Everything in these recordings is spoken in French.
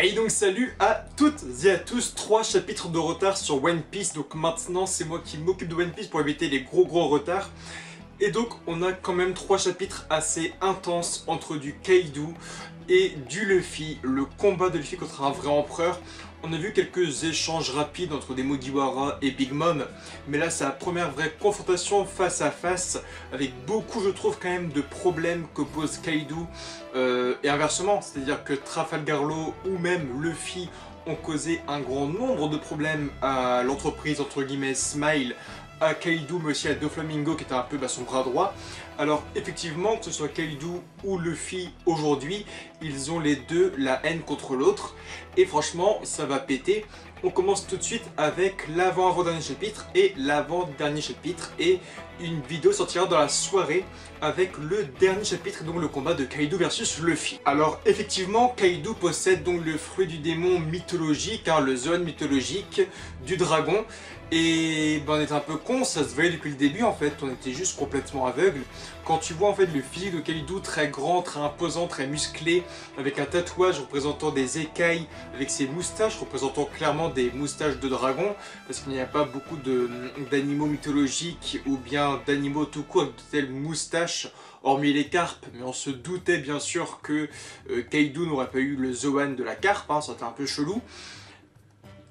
Et donc salut à toutes et à tous, 3 chapitres de retard sur One Piece, donc maintenant c'est moi qui m'occupe de One Piece pour éviter les gros retards. Et donc on a quand même 3 chapitres assez intenses entre du Kaido et du Luffy, le combat de Luffy contre un vrai empereur. On a vu quelques échanges rapides entre des Mugiwara et Big Mom, mais là c'est la première vraie confrontation face à face, avec beaucoup je trouve quand même de problèmes que pose Kaido, et inversement, c'est-à-dire que Trafalgar Law ou même Luffy ont causé un grand nombre de problèmes à l'entreprise entre guillemets Smile, à Kaido mais aussi à Doflamingo qui était un peu son bras droit. Alors effectivement, que ce soit Kaido ou Luffy aujourd'hui, ils ont les deux la haine contre l'autre et franchement ça va péter. On commence tout de suite avec l'avant-avant-dernier chapitre et l'avant-dernier chapitre, et une vidéo sortira dans la soirée avec le dernier chapitre, donc le combat de Kaido versus Luffy. Alors effectivement, Kaido possède donc le fruit du démon mythologique, le Zoan mythologique du dragon. Et on était un peu con, ça se voyait depuis le début en fait, on était juste complètement aveugle. Quand tu vois en fait le physique de Kaido très grand, très imposant, très musclé, avec un tatouage représentant des écailles, avec ses moustaches représentant clairement des moustaches de dragon, parce qu'il n'y a pas beaucoup d'animaux mythologiques ou bien d'animaux tout court avec de telles moustaches, hormis les carpes, mais on se doutait bien sûr que Kaido n'aurait pas eu le Zoan de la carpe, ça c'était un peu chelou.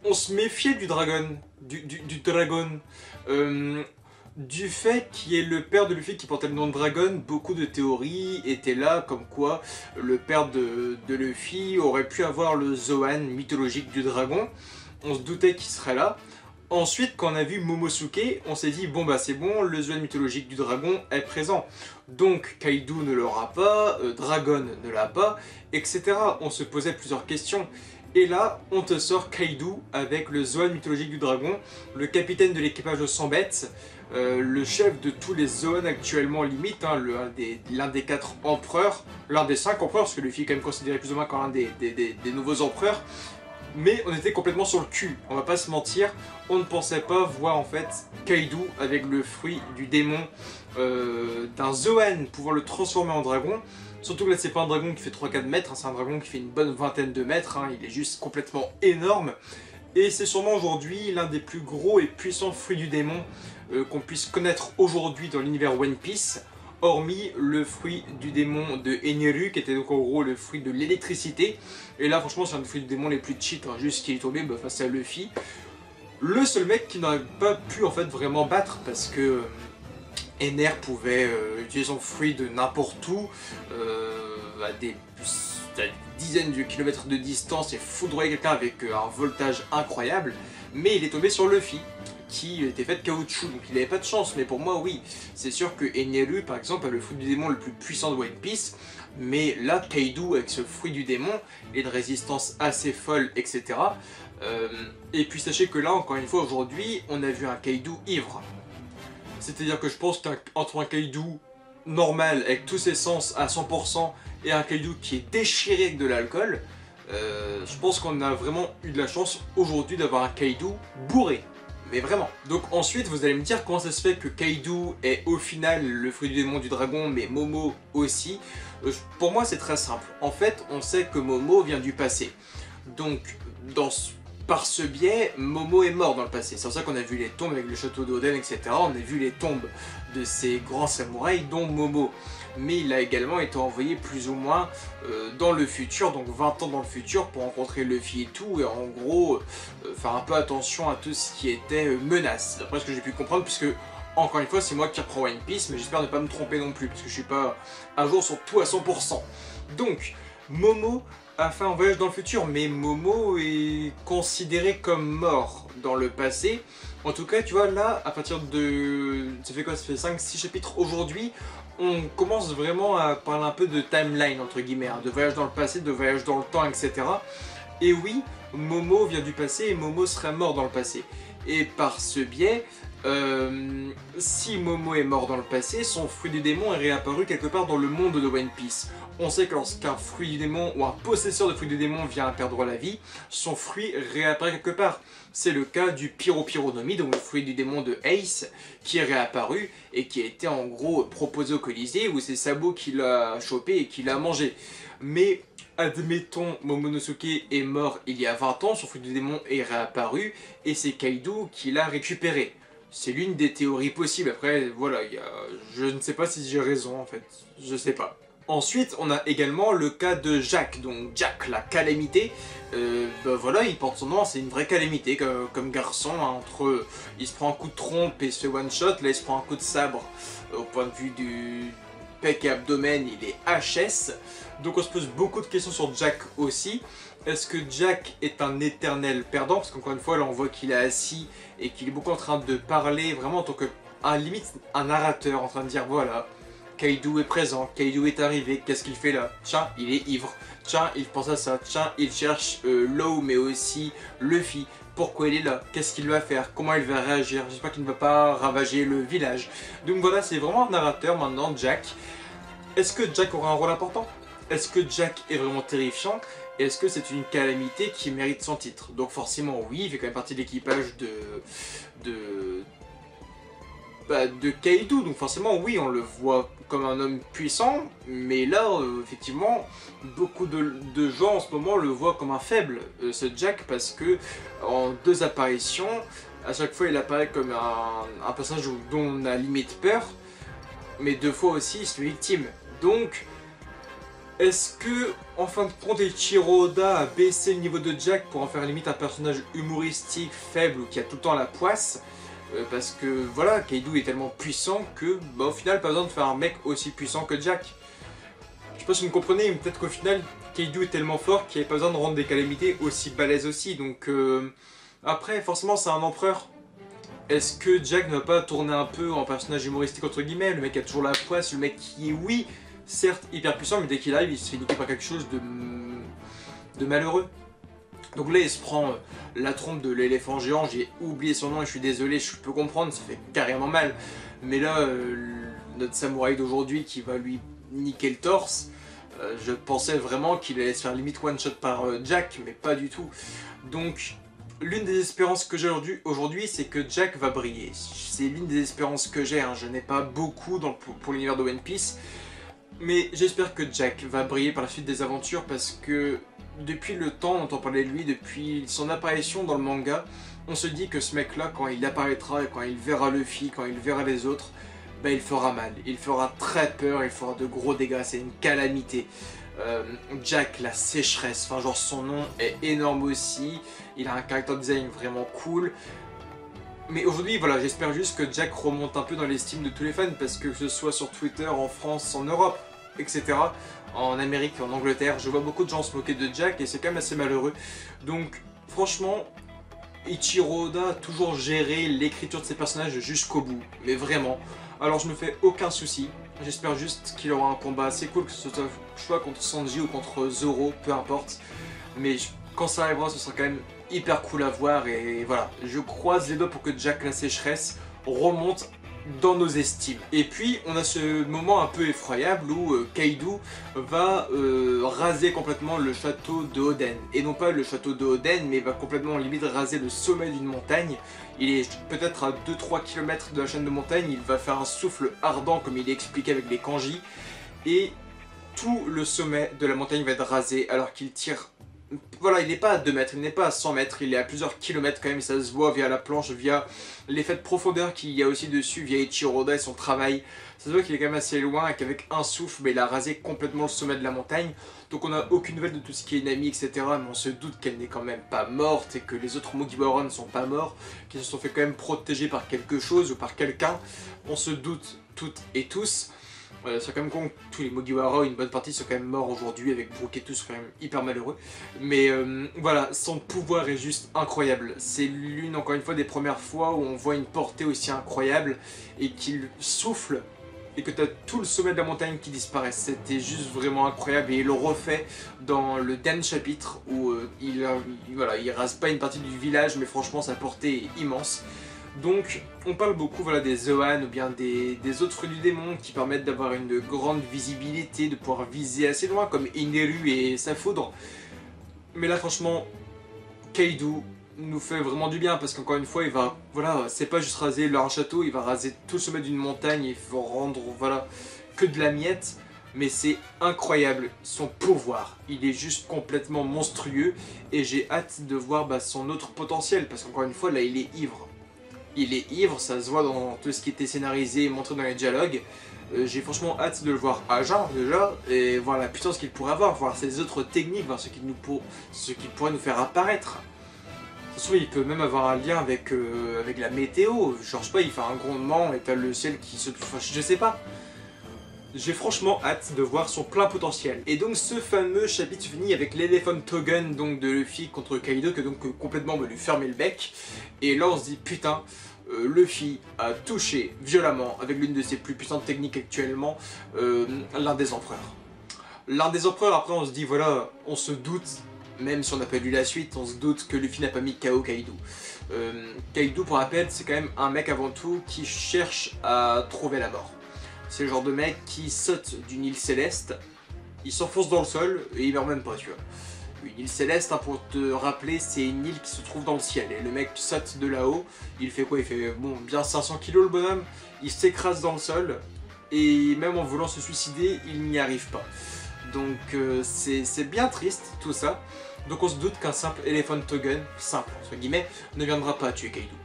On se méfiait du dragon, du fait qu'il y ait le père de Luffy qui portait le nom de Dragon. Beaucoup de théories étaient là, comme quoi le père de Luffy aurait pu avoir le Zoan mythologique du dragon. On se doutait qu'il serait là. Ensuite, quand on a vu Momosuke, on s'est dit bon c'est bon, le Zoan mythologique du dragon est présent. Donc Kaido ne l'aura pas, Dragon ne l'a pas, etc. On se posait plusieurs questions. Et là, on te sort Kaido avec le Zoan mythologique du dragon, le capitaine de l'équipage de 100 bêtes, le chef de tous les Zoan actuellement limite, l'un des 4 empereurs, l'un des 5 empereurs, parce que Luffy est quand même considéré plus ou moins comme l'un des nouveaux empereurs. Mais on était complètement sur le cul, on va pas se mentir, on ne pensait pas voir en fait Kaido avec le fruit du démon d'un Zoan pouvant le transformer en dragon. Surtout que là c'est pas un dragon qui fait 3-4 mètres, c'est un dragon qui fait une bonne vingtaine de mètres, il est juste complètement énorme. Et c'est sûrement aujourd'hui l'un des plus gros et puissants fruits du démon qu'on puisse connaître aujourd'hui dans l'univers One Piece, hormis le fruit du démon de Eneru, qui était donc en gros le fruit de l'électricité. Et là franchement c'est un des fruits du démon les plus cheat, juste qu'il est tombé face à Luffy. Le seul mec qui n'aurait pas pu en fait vraiment battre, parce que Ener pouvait utiliser son fruit de n'importe où, à des dizaines de kilomètres de distance, et foudroyer quelqu'un avec un voltage incroyable, mais il est tombé sur Luffy, qui était fait de caoutchouc, donc il n'avait pas de chance. Mais pour moi oui, c'est sûr que Eneru par exemple a le fruit du démon le plus puissant de One Piece, mais là Kaido avec ce fruit du démon et une résistance assez folle, etc. Et puis sachez que là encore une fois aujourd'hui on a vu un Kaido ivre. C'est-à-dire que je pense qu'entre un Kaido normal, avec tous ses sens à 100%, et un Kaido qui est déchiré avec de l'alcool, je pense qu'on a vraiment eu de la chance aujourd'hui d'avoir un Kaido bourré. Mais vraiment. Donc ensuite, vous allez me dire comment ça se fait que Kaido est au final le fruit du démon du dragon, mais Momo aussi. Pour moi, c'est très simple. En fait, on sait que Momo vient du passé. Donc, par ce biais, Momo est mort dans le passé. C'est pour ça qu'on a vu les tombes avec le château d'Oden, etc. On a vu les tombes de ces grands samouraïs, dont Momo. Mais il a également été envoyé plus ou moins dans le futur, donc 20 ans dans le futur, pour rencontrer Luffy et tout, et en gros, faire un peu attention à tout ce qui était menace, d'après ce que j'ai pu comprendre, puisque, encore une fois, c'est moi qui reprends One Piece, mais j'espère ne pas me tromper non plus, parce que je suis pas à jour sur tout à 100%. Donc, Momo a fait un voyage dans le futur, mais Momo est considéré comme mort dans le passé. En tout cas, tu vois, là, à partir de... ça fait quoi? Ça fait 5-6 chapitres aujourd'hui. On commence vraiment à parler un peu de timeline, entre guillemets, de voyage dans le passé, de voyage dans le temps, etc. Et oui, Momo vient du passé et Momo serait mort dans le passé. Et par ce biais, si Momo est mort dans le passé, son fruit du démon est réapparu quelque part dans le monde de One Piece. On sait que lorsqu'un fruit du démon ou un possesseur de fruit du démon vient à perdre la vie, son fruit réapparaît quelque part. C'est le cas du Pyro-Pyronomie, donc le fruit du démon de Ace, qui est réapparu et qui a été en gros proposé au Colisée, où c'est Sabo qui l'a chopé et qui l'a mangé. Mais admettons, Momonosuke est mort il y a 20 ans, son fruit du démon est réapparu et c'est Kaido qui l'a récupéré. C'est l'une des théories possibles. Après, voilà, je ne sais pas si j'ai raison en fait, je sais pas. Ensuite, on a également le cas de Jack, donc Jack, la calamité. Voilà, il porte son nom, c'est une vraie calamité comme garçon. Hein, entre, il se prend un coup de trompe et se fait one shot, là il se prend un coup de sabre. Au point de vue du pec et abdomen, il est HS. Donc on se pose beaucoup de questions sur Jack aussi. Est-ce que Jack est un éternel perdant? Parce qu'encore une fois, là on voit qu'il est assis et qu'il est beaucoup en train de parler, vraiment en tant que, limite, un narrateur, en train de dire voilà, Kaido est présent, Kaido est arrivé, qu'est-ce qu'il fait là? Tiens, il est ivre, tiens, il pense à ça, tiens, il cherche Law mais aussi Luffy. Pourquoi il est là? Qu'est-ce qu'il va faire? Comment il va réagir? J'espère qu'il ne va pas ravager le village. Donc voilà, c'est vraiment un narrateur maintenant, Jack. Est-ce que Jack aura un rôle important? Est-ce que Jack est vraiment terrifiant? Est-ce que c'est une calamité qui mérite son titre? Donc forcément oui, il fait quand même partie de l'équipage de Kaido, donc forcément oui, on le voit comme un homme puissant, mais là, effectivement, beaucoup de gens en ce moment le voient comme un faible, ce Jack, parce que en 2 apparitions, à chaque fois il apparaît comme un personnage dont on a limite peur, mais 2 fois aussi il se fait victime. Donc, est-ce que, en fin de compte, Eiichiro Oda a baissé le niveau de Jack pour en faire limite un personnage humoristique, faible ou qui a tout le temps la poisse? Parce que voilà, Kaido est tellement puissant que, au final, pas besoin de faire un mec aussi puissant que Jack. Je sais pas si vous me comprenez, mais peut-être qu'au final, Kaido est tellement fort qu'il n'y avait pas besoin de rendre des calamités aussi balèzes aussi. Donc, après, forcément, c'est un empereur. Est-ce que Jack ne va pas tourner un peu en personnage humoristique entre guillemets? Le mec a toujours la poisse, le mec qui est, oui, certes hyper puissant, mais dès qu'il arrive, il se fait niquer par quelque chose de malheureux. Donc là, il se prend la trompe de l'éléphant géant, j'ai oublié son nom et je suis désolé, je peux comprendre, ça fait carrément mal. Mais là, notre samouraï d'aujourd'hui qui va lui niquer le torse, je pensais vraiment qu'il allait se faire limite one-shot par Jack, mais pas du tout. Donc, l'une des espérances que j'ai aujourd'hui, c'est que Jack va briller. C'est l'une des espérances que j'ai, hein. Je n'ai pas beaucoup pour l'univers de One Piece. Mais j'espère que Jack va briller par la suite des aventures parce que depuis le temps on entend parler de lui, depuis son apparition dans le manga, on se dit que ce mec là, quand il apparaîtra et quand il verra Luffy, quand il verra les autres, bah il fera mal, il fera très peur, il fera de gros dégâts, c'est une calamité. Jack, la sécheresse, enfin genre son nom est énorme aussi, il a un character design vraiment cool. Mais aujourd'hui, voilà, j'espère juste que Jack remonte un peu dans l'estime de tous les fans, parce que ce soit sur Twitter, en France, en Europe, etc., en Amérique, en Angleterre, je vois beaucoup de gens se moquer de Jack et c'est quand même assez malheureux. Donc, franchement, Eiichiro Oda a toujours géré l'écriture de ses personnages jusqu'au bout, mais vraiment. Alors je me fais aucun souci, j'espère juste qu'il aura un combat assez cool, que ce soit contre Sanji ou contre Zoro, peu importe. Mais quand ça arrivera, ce sera quand même hyper cool à voir et voilà, je croise les doigts pour que Jack la sécheresse remonte dans nos estimes. Et puis on a ce moment un peu effroyable où Kaido va raser complètement le château de Oden. Et non pas le château de Oden, mais va complètement limite raser le sommet d'une montagne. Il est peut-être à 2-3 km de la chaîne de montagne, il va faire un souffle ardent comme il est expliqué avec les kanji. Et tout le sommet de la montagne va être rasé alors qu'il tire. Voilà, il n'est pas à 2 mètres, il n'est pas à 100 mètres, il est à plusieurs kilomètres quand même, ça se voit via la planche, via l'effet de profondeur qu'il y a aussi dessus, via Eiichiro Oda et son travail. Ça se voit qu'il est quand même assez loin et qu'avec un souffle, il a rasé complètement le sommet de la montagne. Donc on n'a aucune nouvelle de tout ce qui est Nami, etc. Mais on se doute qu'elle n'est quand même pas morte et que les autres Mugiwara ne sont pas morts, qu'ils se sont fait quand même protéger par quelque chose ou par quelqu'un. On se doute toutes et tous. C'est quand même con que tous les Mugiwara, une bonne partie sont quand même morts aujourd'hui, avec Brook et tout, c'est quand même hyper malheureux. Mais voilà, son pouvoir est juste incroyable. C'est l'une, encore une fois, des premières fois où on voit une portée aussi incroyable et qu'il souffle et que tu as tout le sommet de la montagne qui disparaît. C'était juste vraiment incroyable et il le refait dans le dernier chapitre où il rase pas une partie du village, mais franchement sa portée est immense. Donc on parle beaucoup voilà, des Zoan ou bien des autres fruits du démon qui permettent d'avoir une grande visibilité, de pouvoir viser assez loin comme Ineru et sa foudre. Mais là franchement, Kaidou nous fait vraiment du bien parce qu'encore une fois il va, voilà, c'est pas juste raser leur château, il va raser tout le sommet d'une montagne et il va rendre, voilà, que de la miette. Mais c'est incroyable, son pouvoir, il est juste complètement monstrueux et j'ai hâte de voir son autre potentiel parce qu'encore une fois là il est ivre. Il est ivre, ça se voit dans tout ce qui était scénarisé et montré dans les dialogues. J'ai franchement hâte de le voir à jeun déjà et voir la puissance qu'il pourrait avoir, voir ses autres techniques, voir ce qu'il pourrait nous faire apparaître. De toute façon, il peut même avoir un lien avec la météo, genre je sais pas, il fait un grondement et t'as le ciel qui se... Enfin, je sais pas. J'ai franchement hâte de voir son plein potentiel. Et donc ce fameux chapitre finit avec l'Elephant Token donc de Luffy contre Kaido qui donc complètement lui fermer le bec. Et là on se dit putain, Luffy a touché violemment avec l'une de ses plus puissantes techniques actuellement l'un des empereurs. L'un des empereurs, après on se dit voilà, on se doute, même si on n'a pas lu la suite, on se doute que Luffy n'a pas mis KO Kaido. Kaido pour rappel c'est quand même un mec avant tout qui cherche à trouver la mort. C'est le genre de mec qui saute d'une île céleste, il s'enfonce dans le sol et il meurt même pas, tu vois. Une île céleste, hein, pour te rappeler, c'est une île qui se trouve dans le ciel. Et le mec saute de là-haut, il fait quoi? Il fait bon, bien 500 kilos le bonhomme, il s'écrase dans le sol et même en voulant se suicider, il n'y arrive pas. Donc c'est bien triste tout ça. Donc on se doute qu'un simple Elephant Token, simple entre guillemets, ne viendra pas tuer Kaido.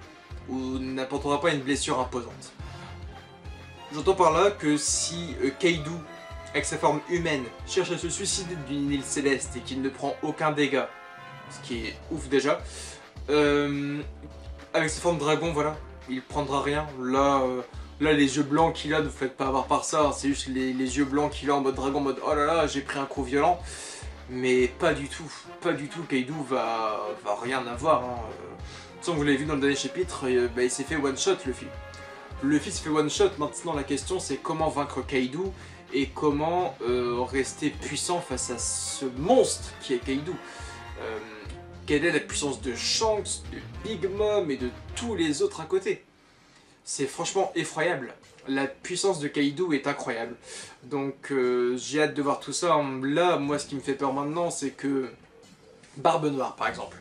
Ou n'apportera pas une blessure imposante. J'entends par là que si Kaido, avec sa forme humaine, cherche à se suicider d'une île céleste et qu'il ne prend aucun dégât, ce qui est ouf déjà, avec sa forme dragon, voilà, il prendra rien. Là, les yeux blancs qu'il a, ne vous faites pas avoir par ça, c'est juste les yeux blancs qu'il a en mode dragon, en mode oh là là, j'ai pris un coup violent. Mais pas du tout, Kaido va rien avoir. Hein. Sans que vous l'avez vu dans le dernier chapitre, il s'est fait one shot Luffy. Luffy se fait one shot, maintenant la question c'est comment vaincre Kaido et comment rester puissant face à ce monstre qui est Kaido. Quelle est la puissance de Shanks, de Big Mom et de tous les autres à côté? C'est franchement effroyable. La puissance de Kaido est incroyable. Donc j'ai hâte de voir tout ça. Là, moi ce qui me fait peur maintenant c'est que Barbe Noire par exemple.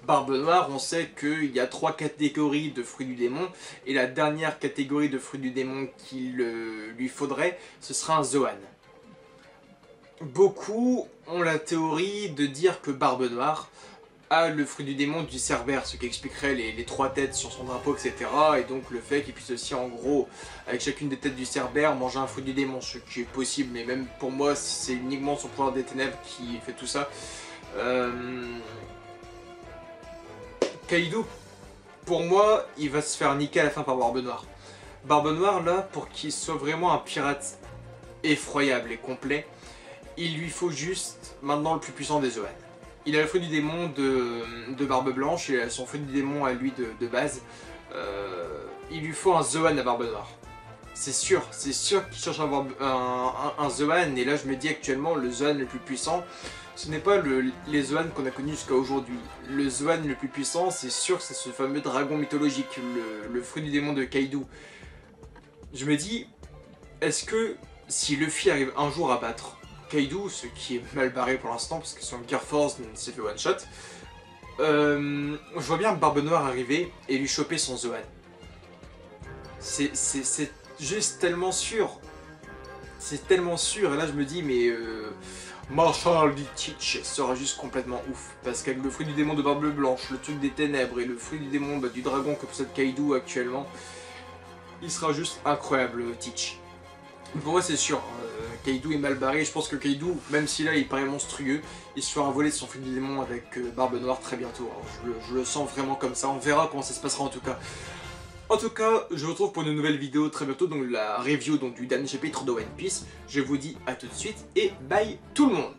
Barbe Noire, on sait qu'il y a 3 catégories de fruits du démon, et la dernière catégorie de fruits du démon qu'il lui faudrait, ce sera un Zoan. Beaucoup ont la théorie de dire que Barbe Noire a le fruit du démon du Cerbère, ce qui expliquerait les 3 têtes sur son drapeau, etc. Et donc le fait qu'il puisse aussi, en gros, avec chacune des têtes du Cerbère, manger un fruit du démon, ce qui est possible, mais même pour moi, c'est uniquement son pouvoir des ténèbres qui fait tout ça. Kaido, pour moi, il va se faire niquer à la fin par Barbe Noire. Barbe Noire, là, pour qu'il soit vraiment un pirate effroyable et complet, il lui faut juste, maintenant, le plus puissant des Zoan. Il a le fruit du démon de Barbe Blanche, il a son fruit du démon à lui de base. Il lui faut un Zoan à Barbe Noire. C'est sûr qu'il cherche à avoir un Zoan, et là je me dis actuellement, le Zoan le plus puissant, ce n'est pas les Zoan qu'on a connus jusqu'à aujourd'hui. Le Zoan le plus puissant, c'est sûr que c'est ce fameux dragon mythologique, le fruit du démon de Kaido. Je me dis, est-ce que si Luffy arrive un jour à battre Kaido, ce qui est mal barré pour l'instant parce que son Gear Force s'est fait one shot, je vois bien Barbe Noire arriver et lui choper son Zoan. C'est juste tellement sûr. C'est tellement sûr, et là je me dis mais Marshall D. Teach sera juste complètement ouf. Parce qu'avec le fruit du démon de Barbe Blanche, le truc des ténèbres et le fruit du démon du dragon que possède Kaido actuellement, il sera juste incroyable, Teach. Pour moi c'est sûr, Kaido est mal barré, je pense que Kaido, même si là il paraît monstrueux, il se fera voler de son fruit du démon avec Barbe Noire très bientôt. Alors, je le sens vraiment comme ça, on verra comment ça se passera en tout cas. En tout cas, je vous retrouve pour une nouvelle vidéo très bientôt, donc la review du dernier chapitre de One Piece. Je vous dis à tout de suite et bye tout le monde.